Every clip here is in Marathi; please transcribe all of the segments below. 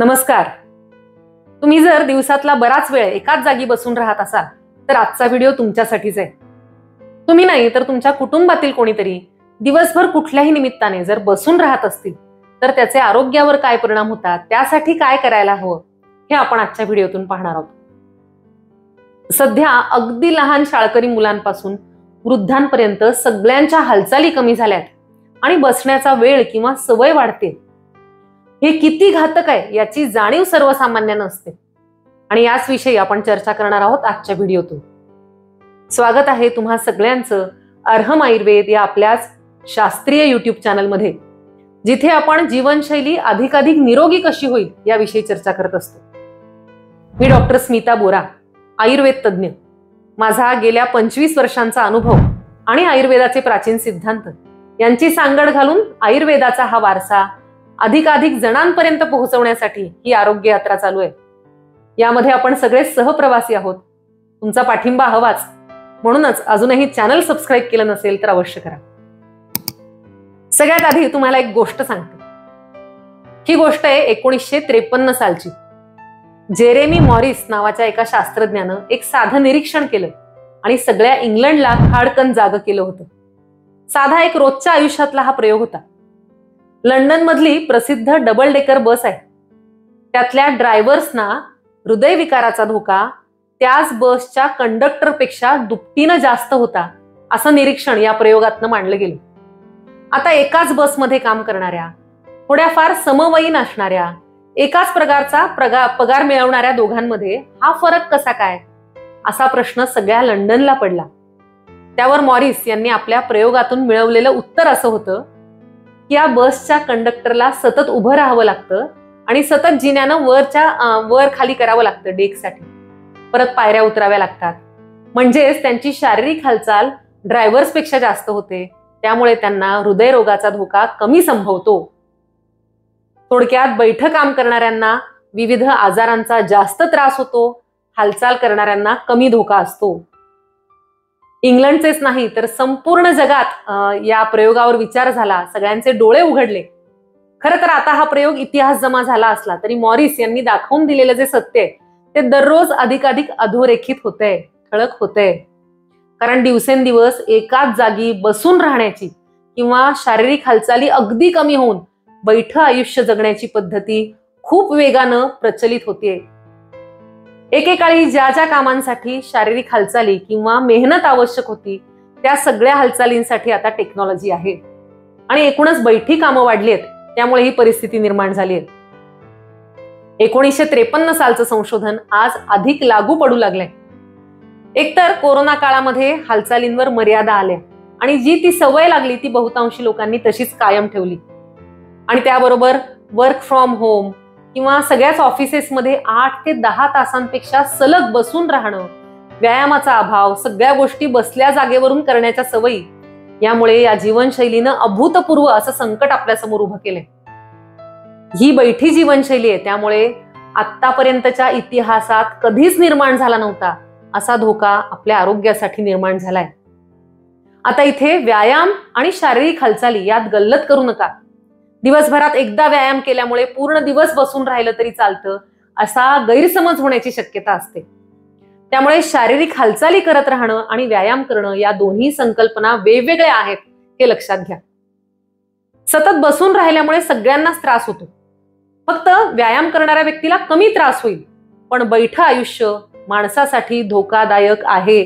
नमस्कार. तुम्ही जर दिवसातला बराच वेळ एकाच जागी बसून राहत असाल तर आजचा व्हिडिओ तुमच्यासाठीच आहे. तुम्ही नाही तर तुमच्या कुटुंबातील कोणीतरी दिवसभर कुठल्याही निमित्ताने जर बसून राहत असतील तर त्याचे आरोग्यावर काय परिणाम होतात, त्यासाठी काय करायला हवं हे आपण आजच्या व्हिडिओतून पाहणार आहोत. सध्या अगदी लहान शाळकरी मुलांपासून वृद्धांपर्यंत सगळ्यांच्या हालचाली कमी झाल्यात आणि बसण्याचा वेळ किंवा सवय वाढते. हे किती घातक आहे याची जाणीव सर्वसामान्यांना असते आणि याच विषयी आपण चर्चा करणार आहोत आजच्या व्हिडिओतून. स्वागत आहे तुम्हा सगळ्यांचं अर्हम आयुर्वेद या आपल्याच शास्त्रीय युट्यूब चॅनलमध्ये, जिथे आपण जीवनशैली अधिकाधिक निरोगी कशी होईल याविषयी चर्चा करत असतो. मी डॉक्टर स्मिता बोरा, आयुर्वेद तज्ज्ञ. माझा गेल्या 25 वर्षांचा अनुभव आणि आयुर्वेदाचे प्राचीन सिद्धांत यांची सांगड घालून आयुर्वेदाचा हा वारसा अधिकाधिक जणांपर्यंत पोहोचवण्यासाठी ही आरोग्य यात्रा चालू आहे. यामध्ये आपण सगळे सहप्रवासी आहोत. तुमचा पाठिंबा हवाच, म्हणूनच अजूनही चॅनल सबस्क्राईब केलं नसेल तर अवश्य करा. सगळ्यात आधी तुम्हाला एक गोष्ट सांगते. ही गोष्ट आहे 1953 सालची. जेरेमी मॉरिस नावाच्या एका शास्त्रज्ञानं एक साधं निरीक्षण केलं आणि सगळ्या इंग्लंडला खाडकन जाग केलं होतं. साधा एक रोजच्या आयुष्यातला हा प्रयोग होता. लंडन मधली प्रसिद्ध डबल डेकर बस आहे. त्यातल्या ड्रायव्हर्सना हृदयविकाराचा धोका त्याच बसच्या कंडक्टरपेक्षा दुपटीनं जास्त होता, असं निरीक्षण या प्रयोगातनं मांडलं गेलं. आता एकाच बसमध्ये काम करणाऱ्या, थोड्याफार समवयीन असणाऱ्या, एकाच प्रकारचा पगार मिळवणाऱ्या दोघांमध्ये हा फरक कसा काय, असा प्रश्न सगळ्या लंडनला पडला. त्यावर मॉरिस यांनी आपल्या प्रयोगातून मिळवलेलं उत्तर असं होतं की या बसच्या कंडक्टरला सतत उभं राहावं लागतं आणि सतत जिन्यानं वर खाली करावं लागतं डेकसाठी. परत पायऱ्या उतराव्या लागतात. म्हणजेच त्यांची शारीरिक हालचाल ड्रायव्हर्सपेक्षा जास्त होते. त्यामुळे त्यांना हृदयरोगाचा धोका कमी संभवतो. थोडक्यात बैठं काम करणाऱ्यांना विविध आजारांचा जास्त त्रास होतो, हालचाल करणाऱ्यांना कमी धोका असतो. इंग्लंडचेच नाही तर संपूर्ण जगात या प्रयोगावर विचार झाला. सगळ्यांचे डोळे उघडले. खरं तर आता हा प्रयोग इतिहास जमा झाला असला तरी मॉरिस यांनी दाखवून दिलेलं जे सत्य आहे ते दररोज अधिकाधिक अधोरेखित होतंय, ठळक होतंय. कारण दिवसेंदिवस एकाच जागी बसून राहण्याची किंवा शारीरिक हालचाली अगदी कमी होऊन बैठं आयुष्य जगण्याची पद्धती खूप वेगानं प्रचलित होतीये. एकेकाळी ज्या ज्या कामांसाठी शारीरिक हालचाली किंवा मेहनत आवश्यक होती त्या सगळ्या हालचालींसाठी आता टेक्नॉलॉजी आहे आणि एकूणच बैठी कामं वाढली आहेत. त्यामुळे ही परिस्थिती निर्माण झाली आहे. 1953 सालचं संशोधन आज अधिक लागू पडू लागलंय. एकतर कोरोना काळामध्ये हालचालींवर मर्यादा आल्या आणि जी ती सवय लागली ती बहुतांशी लोकांनी तशीच कायम ठेवली. आणि त्याबरोबर वर्क फ्रॉम होम किंवा सगळ्याच ऑफिसेसमध्ये 8 ते 10 तासांपेक्षा सलग बसून राहणं, व्यायामाचा अभाव, सगळ्या गोष्टी बसल्या जागेवरून करण्याच्या सवयी, यामुळे या जीवनशैलीनं अभूतपूर्व असं संकट आपल्यासमोर उभं केलंय. ही बैठी जीवनशैली आहे, त्यामुळे आतापर्यंतच्या इतिहासात कधीच निर्माण झाला नव्हता असा धोका आपल्या आरोग्यासाठी निर्माण झालाय. आता इथे व्यायाम आणि शारीरिक हालचाली यात गल्लत करू नका. दिवसभरात एकदा व्यायाम केल्यामुळे पूर्ण दिवस बसून राहिलं तरी चालतं असा गैरसमज होण्याची शक्यता असते. त्यामुळे शारीरिक हालचाली करत राहणं आणि व्यायाम करणं या दोन्ही संकल्पना वेगवेगळ्या आहेत हे लक्षात घ्या. सतत बसून राहिल्यामुळे सगळ्यांनाच त्रास होतो. फक्त व्यायाम करणाऱ्या व्यक्तीला कमी त्रास होईल, पण बैठं आयुष्य माणसासाठी धोकादायक आहे.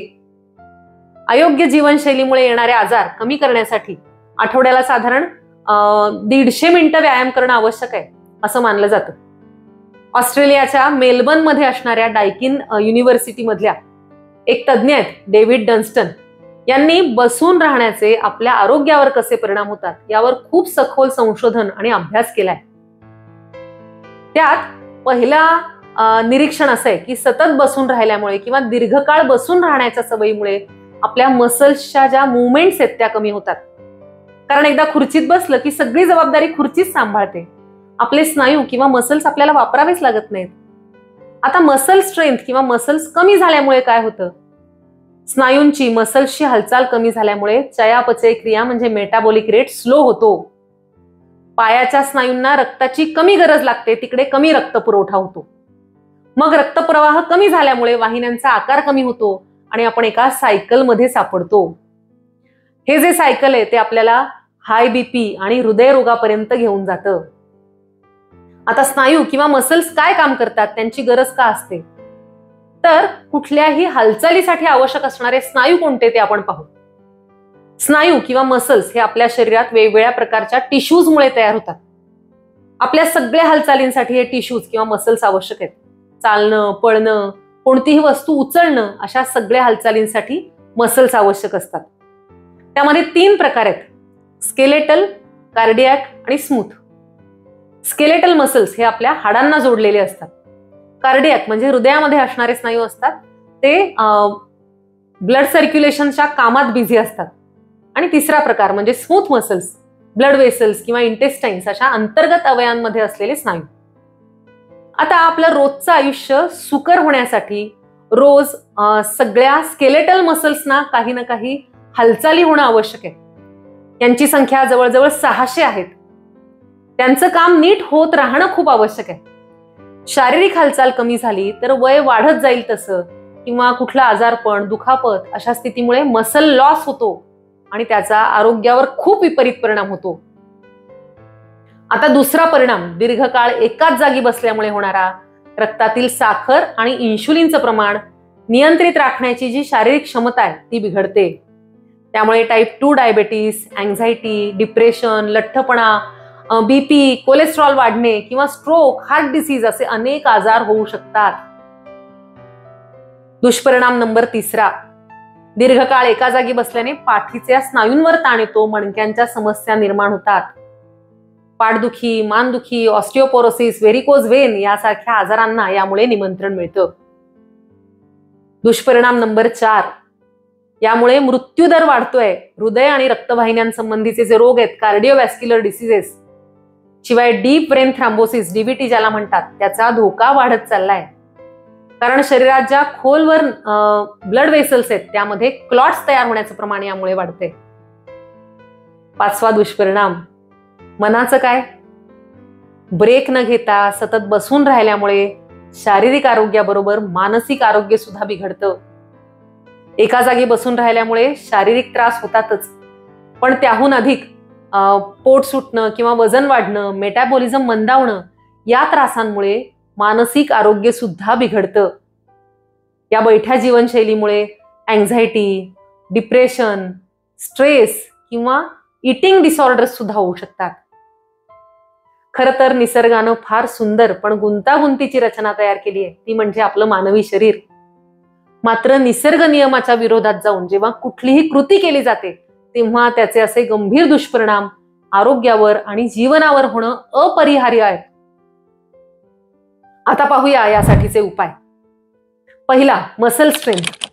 अयोग्य जीवनशैलीमुळे येणारे आजार कमी करण्यासाठी आठवड्याला साधारण 150 मिनिटं व्यायाम करणं आवश्यक आहे असं मानलं जातं. ऑस्ट्रेलियाच्या मेलबर्न मध्ये असणाऱ्या डायकिन युनिव्हर्सिटी मधल्या एक तज्ज्ञ आहेत, डेव्हिड डन्स्टन, यांनी बसून राहण्याचे आपल्या आरोग्यावर कसे परिणाम होतात यावर खूप सखोल संशोधन आणि अभ्यास केलाय. त्यात पहिला निरीक्षण असं आहे की सतत बसून राहिल्यामुळे किंवा दीर्घकाळ बसून राहण्याच्या सवयीमुळे आपल्या मसल्सच्या ज्या मुवमेंट्स आहेत त्या कमी होतात. कारण एकदा खुर्चीत बसलं की सगळी जबाबदारी खुर्चीच सांभाळते. आपले स्नायू किंवा मसल्स आपल्याला वापरावेच लागत नाहीत. आता मसल स्ट्रेंथ किंवा मसल्स कमी झाल्यामुळे काय होतं? स्नायूंची, मसल्सची हालचाल कमी झाल्यामुळे चयापचय क्रिया म्हणजे मेटाबॉलिक रेट स्लो होतो. पायाच्या स्नायूंना रक्ताची कमी गरज लागते, तिकडे कमी रक्त पुरवठा होतो. मग रक्तप्रवाह कमी झाल्यामुळे वाहिन्यांचा आकार कमी होतो आणि आपण एका सायकलमध्ये सापडतो. हे जे सायकल आहे ते आपल्याला हाय बीपी आणि हृदयरोगापर्यंत घेऊन जातं. आता स्नायू किंवा मसल्स काय काम करतात, त्यांची गरज का असते, तर कुठल्याही हालचालीसाठी आवश्यक असणारे स्नायू कोणते ते आपण पाहू. स्नायू किंवा मसल्स हे आपल्या शरीरात वेगवेगळ्या प्रकारच्या टिश्यूजमुळे तयार होतात. आपल्या सगळ्या हालचालींसाठी हे टिश्यूज किंवा मसल्स आवश्यक आहेत. चालणं, पळणं, कोणतीही वस्तू उचलणं, अशा सगळ्या हालचालींसाठी मसल्स आवश्यक असतात. त्यामध्ये 3 प्रकार आहेत: स्केलेटल, कार्डियक आणि स्मूथ. स्केलेटल मसल्स हे आपल्या हाडांना जोडलेले असतात. कार्डियक म्हणजे हृदयामध्ये असणारे स्नायू असतात, ते ब्लड सर्क्युलेशनच्या कामात बिझी असतात. आणि तिसरा प्रकार म्हणजे स्मूथ मसल्स, ब्लड वेसल्स किंवा इंटेस्टाईन्स अशा अंतर्गत अवयवांमध्ये असलेले स्नायू. आता आपलं रोजचं आयुष्य सुकर होण्यासाठी रोज सगळ्या स्केलेटल मसल्सना काही ना काही हालचाली होणं आवश्यक आहे. यांची संख्या जवळजवळ 600 आहेत. त्यांचं काम नीट होत राहणं खूप आवश्यक आहे. शारीरिक हालचाल कमी झाली तर वय वाढत जाईल तसं, किंवा कुठला आजारपण, दुखापत अशा स्थितीमुळे मसल लॉस होतो आणि त्याचा आरोग्यावर खूप विपरीत परिणाम होतो. आता दुसरा परिणाम, दीर्घकाळ एकाच जागी बसल्यामुळे होणारा रक्तातील साखर आणि इन्शुलिनचं प्रमाण नियंत्रित राखण्याची जी शारीरिक क्षमता आहे ती बिघडते. त्यामुळे टाईप 2 डायबेटीस, अँझायटी, डिप्रेशन, लठ्ठपणा, बीपी, कोलेस्ट्रॉल वाढणे किंवा स्ट्रोक, हार्ट डिसीज असे अनेक आजार होऊ शकतात. दुष्परिणाम नंबर 3, दीर्घकाळ एका जागी बसल्याने पाठीच्या स्नायूंवर ताण येतो, मणक्यांच्या समस्या निर्माण होतात. पाठदुखी, मानदुखी, ऑस्टिओपोरोसिस, व्हेरिकोज व्हेन यासारख्या आजारांना यामुळे निमंत्रण मिळतं. दुष्परिणाम नंबर 4, यामुळे मृत्यूदर वाढतोय. हृदय आणि रक्तवाहिन्यांसंबंधीचे जे रोग आहेत, कार्डिओव्हॅस्क्युलर डिसीजेस, शिवाय डीप ब्रेन थ्रॉम्बोसिस, डीबीटी ज्याला म्हणतात, त्याचा धोका वाढत चाललाय. कारण शरीरात ज्या खोलवर ब्लड वेसल्स आहेत त्यामध्ये क्लॉट्स तयार होण्याचं प्रमाण यामुळे वाढते. 5वा दुष्परिणाम, मनाचं काय? ब्रेक न घेता सतत बसून राहिल्यामुळे शारीरिक आरोग्याबरोबर मानसिक आरोग्य सुद्धा बिघडतं. एका जागी बसून राहिल्यामुळे शारीरिक त्रास होतातच, पण त्याहून अधिक पोट सुटणं किंवा वजन वाढणं, मेटाबॉलिझम मंदावणं या त्रासांमुळे मानसिक आरोग्य सुद्धा बिघडतं. या बैठ्या जीवनशैलीमुळे अँझायटी, डिप्रेशन, स्ट्रेस किंवा इटिंग डिसऑर्डर्स सुद्धा होऊ शकतात. खरं तर निसर्गानं फार सुंदर पण गुंतागुंतीची रचना तयार केली आहे, ती म्हणजे आपलं मानवी शरीर. मात्र निसर्ग नियमाच्या विरोधात जाऊन जेव्हा कुठलीही कृती केली जाते तेव्हा त्याचे असे गंभीर दुष्परिणाम आरोग्यावर आणि जीवनावर होणं अपरिहार्य आहे. आता पाहूया यासाठीचे उपाय. पहिला, मसल स्ट्रेंथ.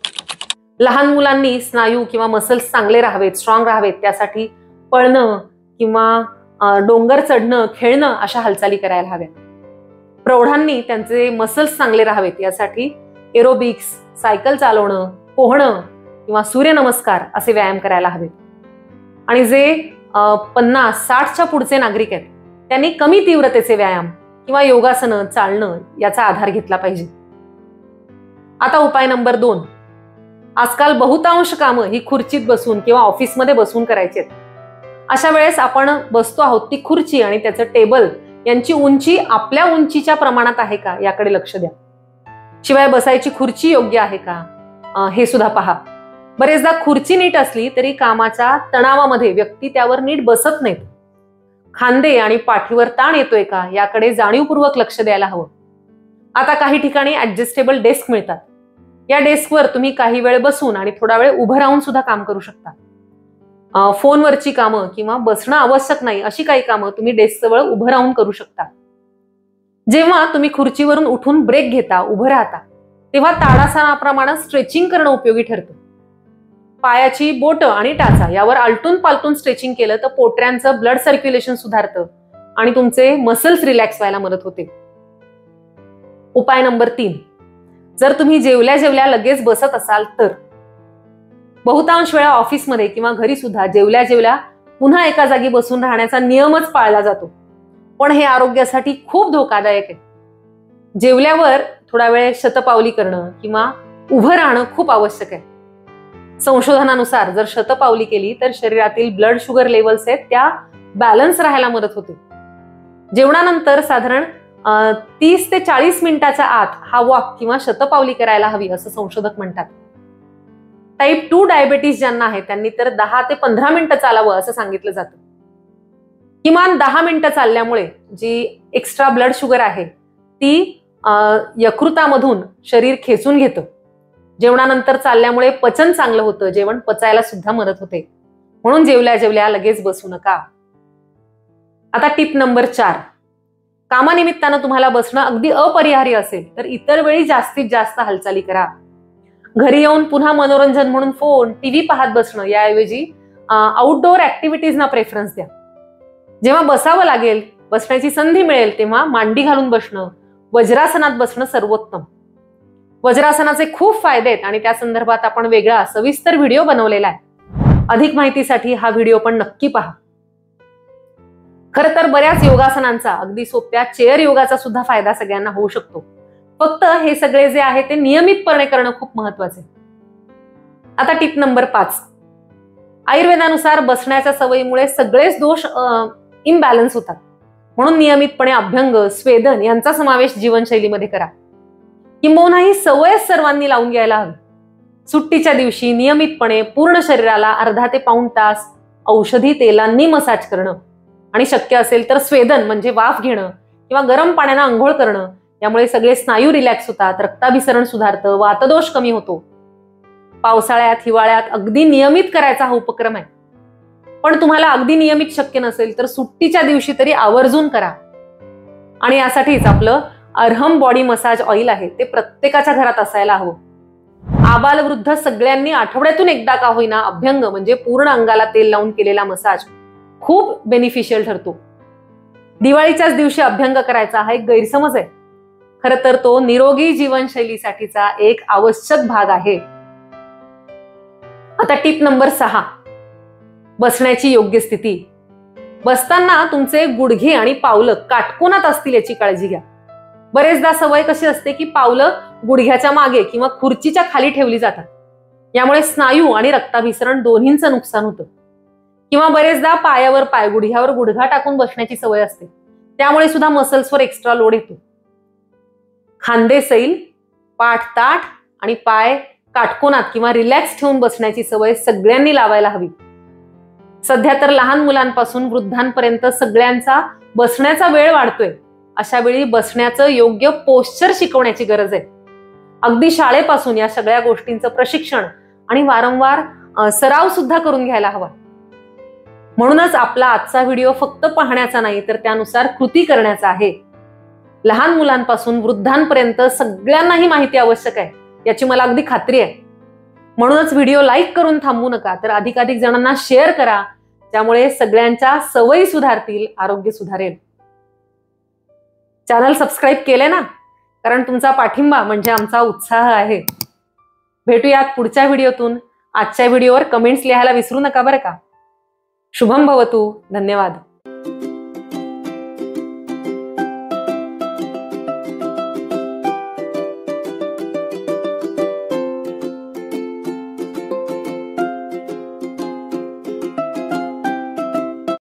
लहान मुलांनी स्नायू किंवा मसल्स चांगले राहावेत, स्ट्रॉंग राहावेत, त्यासाठी पळणं किंवा डोंगर चढणं, खेळणं अशा हालचाली करायला हव्यात. प्रौढांनी त्यांचे मसल्स चांगले राहावेत यासाठी एरोबिक्स, सायकल चालवणं, पोहणं किंवा सूर्यनमस्कार असे व्यायाम करायला हवेत. आणि जे 50-60च्या पुढचे नागरिक आहेत त्यांनी कमी तीव्रतेचे व्यायाम किंवा योगासनं, चालणं याचा आधार घेतला पाहिजे. आता उपाय नंबर 2, आजकाल बहुतांश कामं ही खुर्चीत बसून किंवा ऑफिसमध्ये बसून करायची आहेत. अशा वेळेस आपण बसतो आहोत ती खुर्ची आणि त्याचं टेबल यांची उंची आपल्या उंचीच्या प्रमाणात आहे का याकडे लक्ष द्या. शिवाय बसायची खुर्ची योग्य आहे का हे सुद्धा पहा. बरेचदा खुर्ची नीट असली तरी कामाच्या तणावामध्ये व्यक्ती त्यावर नीट बसत नाहीत. खांदे आणि पाठीवर ताण येतोय का याकडे जाणीवपूर्वक लक्ष द्यायला हवं. आता काही ठिकाणी ऍडजस्टेबल डेस्क मिळतात. या डेस्कवर तुम्ही काही वेळ बसून आणि थोडा वेळ उभं राहून सुद्धा काम करू शकता. फोनवरची कामं किंवा बसणं आवश्यक नाही अशी काही कामं तुम्ही डेस्कजवळ उभं राहून करू शकता. जेव्हा तुम्ही खुर्चीवरून उठून ब्रेक घेता, उभं राहता, तेव्हा ताडासनाप्रमाणे स्ट्रेचिंग करणं उपयोगी ठरतं. पायाची बोटं आणि टाचा यावर आलटून पालटून स्ट्रेचिंग केलं तर पोटऱ्यांचं ब्लड सर्क्युलेशन सुधारतं आणि तुमचे मसल्स रिलॅक्स व्हायला मदत होते. उपाय नंबर 3, जर तुम्ही जेवल्या जेवल्या लगेच बसत असाल तर बहुतांश वेळा ऑफिसमध्ये किंवा घरी सुद्धा जेवल्या जेवल्या पुन्हा एका जागी बसून राहण्याचा नियमच पाळला जातो, पण हे आरोग्यासाठी खूप धोकादायक आहे. जेवल्यावर थोडा वेळ शतपावली करणं किंवा उभं राहणं खूप आवश्यक आहे. संशोधनानुसार जर शतपावली केली तर शरीरातील ब्लड शुगर लेवल्स आहेत त्या बॅलन्स राहायला मदत होते. जेवणानंतर साधारण 30 ते 40 मिनिटाच्या आत हा वॉक किंवा शतपावली करायला हवी असं संशोधक म्हणतात. टाईप 2 डायबेटीस ज्यांना आहे त्यांनी तर 10 ते 15 मिनिटं चालावं असं सांगितलं जातं. किमान 10 मिनिटं चालल्यामुळे जी एक्स्ट्रा ब्लड शुगर आहे ती यकृतामधून शरीर खेचून घेतं. जेवणानंतर चालल्यामुळे पचन चांगलं होतं, जेवण पचायला सुद्धा मदत होते. म्हणून जेवल्या जेवल्या लगेच बसू नका. आता टिप नंबर 4, कामानिमित्तानं तुम्हाला बसणं अगदी अपरिहार्य असेल तर इतर वेळी जास्तीत जास्त हालचाली करा. घरी येऊन पुन्हा मनोरंजन म्हणून फोन, टीव्ही पाहत बसणं याऐवजी आउटडोअर ऍक्टिव्हिटीजना प्रेफरन्स द्या. जेव्हा बसावं लागेल, बसण्याची संधी मिळेल तेव्हा मांडी घालून बसणं, वज्रासनात बसणं सर्वोत्तम. वज्रासनाचे खूप फायदे आहेत आणि त्या संदर्भात आपण वेगळा सविस्तर व्हिडिओ बनवलेला आहे. अधिक माहितीसाठी हा व्हिडिओ पण नक्की पहा. खरं तर बऱ्याच योगासनांचा, अगदी सोप्या चेअर योगाचा सुद्धा फायदा सगळ्यांना होऊ शकतो. फक्त हे सगळे जे आहे ते नियमितपणे करणं खूप महत्वाचे. आता टिप नंबर 5, आयुर्वेदानुसार बसण्याच्या सवयीमुळे सगळेच दोष इम्बॅलन्स होतात. म्हणून नियमितपणे अभ्यंग, स्वेदन यांचा समावेश जीवनशैलीमध्ये करा. किंबहुना ही सवय सर्वांनी लावून घ्यायला हवी. सुट्टीच्या दिवशी नियमितपणे पूर्ण शरीराला अर्धा ते पाऊण तास औषधी तेलांनी मसाज करणं आणि शक्य असेल तर स्वेदन म्हणजे वाफ घेणं किंवा गरम पाण्यानं आंघोळ करणं, यामुळे सगळे स्नायू रिलॅक्स होतात, रक्ताभिसरण सुधारतं, वातदोष कमी होतो. पावसाळ्यात, हिवाळ्यात अगदी नियमित करायचा हा उपक्रम आहे. पण तुम्हाला अगदी नियमित शक्य नसेल तर सुट्टीच्या दिवशी तरी आवर्जून करा. आणि यासाठीच आपलं अर्हम बॉडी मसाज ऑइल आहे ते प्रत्येकाच्या घरात असायला हवं. आबालवृद्ध सगळ्यांनी आठवड्यातून एकदा का होईना अभ्यंग म्हणजे पूर्ण अंगाला तेल लावून केलेला मसाज खूप बेनिफिशियल ठरतो. दिवाळीच्याच दिवशी अभ्यंग करायचा हा एक गैरसमज आहे. खरं तर तो निरोगी जीवनशैलीसाठीचा एक आवश्यक भाग आहे. आता टिप नंबर 6, बसण्याची योग्य स्थिती. बसताना तुमचे गुडघे आणि पावलं काटकोनात असतील याची काळजी घ्या. बरेचदा सवय कशी असते की पावलं गुडघ्याच्या मागे किंवा खुर्चीच्या खाली ठेवली जातात. यामुळे स्नायू आणि रक्ताभिसरण दोन्हींचं नुकसान होतं. किंवा बरेचदा पायावर पाय, गुडघ्यावर गुडघा टाकून बसण्याची सवय असते, त्यामुळे सुद्धा मसल्सवर एक्स्ट्रा लोड येतो. खांदे सैल, पाठ ताठ आणि पाय काटकोनात किंवा रिलॅक्स ठेवून बसण्याची सवय सगळ्यांनी लावायला हवी. सध्या तर लहान मुलांपासून वृद्धांपर्यंत सगळ्यांचा बसण्याचा वेळ वाढतोय. अशा वेळी बसण्याचं योग्य पोश्चर शिकवण्याची गरज आहे. अगदी शाळेपासून या सगळ्या गोष्टींचं प्रशिक्षण आणि वारंवार सराव सुद्धा करून घ्यायला हवा. म्हणूनच आपला आजचा व्हिडिओ फक्त पाहण्याचा नाही तर त्यानुसार कृती करण्याचा आहे. लहान मुलांपासून वृद्धांपर्यंत सगळ्यांना ही माहिती आवश्यक आहे याची मला अगदी खात्री आहे. म्हणूनच व्हिडिओ लाईक करून थांबू नका, तर अधिकाधिक जणांना शेअर करा, त्यामुळे सगळ्यांच्या सवयी सुधारतील, आरोग्य सुधारेल. चॅनल सबस्क्राईब केले ना, कारण तुमचा पाठिंबा म्हणजे आमचा उत्साह आहे. भेटूयात पुढच्या व्हिडिओतून. आजच्या व्हिडिओवर कमेंट्स लिहायला विसरू नका बरं का. शुभम भवतु. धन्यवाद.